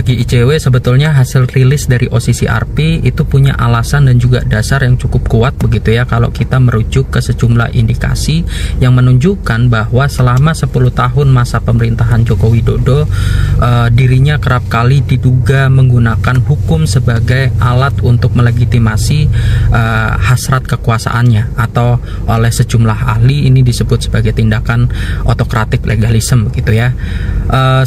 bagi ICW sebetulnya hasil rilis dari OCCRP itu punya alasan dan juga dasar yang cukup kuat begitu ya, kalau kita merujuk ke sejumlah indikasi yang menunjukkan bahwa selama 10 tahun masa pemerintahan Joko Widodo, dirinya kerap kali diduga menggunakan hukum sebagai alat untuk melegitimasi hasrat kekuasaannya, atau oleh sejumlah ahli ini disebut sebagai tindakan otokratik legalisme gitu ya.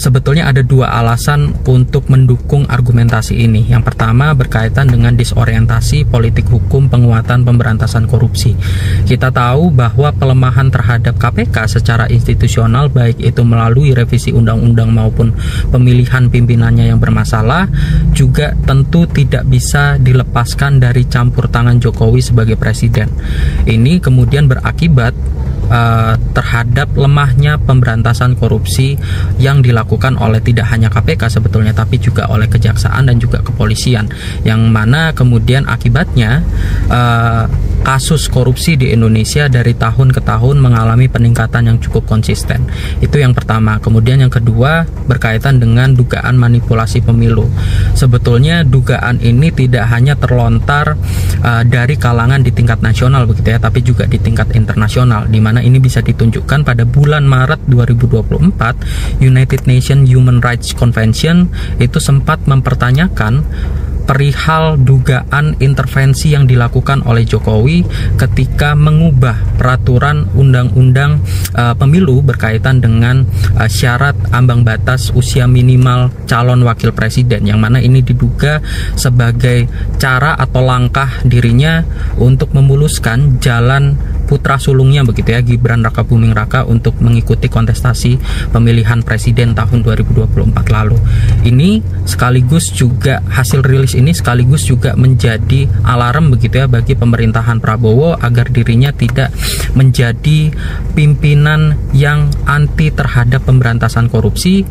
Sebetulnya ada dua alasan untuk mendukung argumentasi ini. Yang pertama berkaitan dengan disorientasi politik hukum penguatan pemberantasan korupsi. Kita tahu bahwa pelemahan terhadap KPK secara institusional, baik itu melalui revisi undang-undang maupun pemilihan pimpinannya yang bermasalah, juga tentu tidak bisa dilepaskan dari campur tangan Jokowi sebagai presiden. Ini kemudian berakibat terhadap lemahnya pemberantasan korupsi yang dilakukan oleh tidak hanya KPK sebetulnya, tapi juga oleh kejaksaan dan juga kepolisian, yang mana kemudian akibatnya kasus korupsi di Indonesia dari tahun ke tahun mengalami peningkatan yang cukup konsisten. Itu yang pertama. Kemudian yang kedua berkaitan dengan dugaan manipulasi pemilu. Sebetulnya dugaan ini tidak hanya terlontar dari kalangan di tingkat nasional begitu ya, tapi juga di tingkat internasional, di mana ini bisa ditunjukkan pada bulan Maret 2024 United Nations Human Rights Convention itu sempat mempertanyakan perihal dugaan intervensi yang dilakukan oleh Jokowi ketika mengubah peraturan undang-undang pemilu berkaitan dengan syarat ambang batas usia minimal calon wakil presiden, yang mana ini diduga sebagai cara atau langkah dirinya untuk memuluskan jalan putra sulungnya begitu ya, Gibran Rakabuming Raka, untuk mengikuti kontestasi pemilihan presiden tahun 2024 lalu. Ini sekaligus juga hasil rilis ini sekaligus juga menjadi alarm begitu ya bagi pemerintahan Prabowo agar dirinya tidak menjadi pimpinan yang anti terhadap pemberantasan korupsi.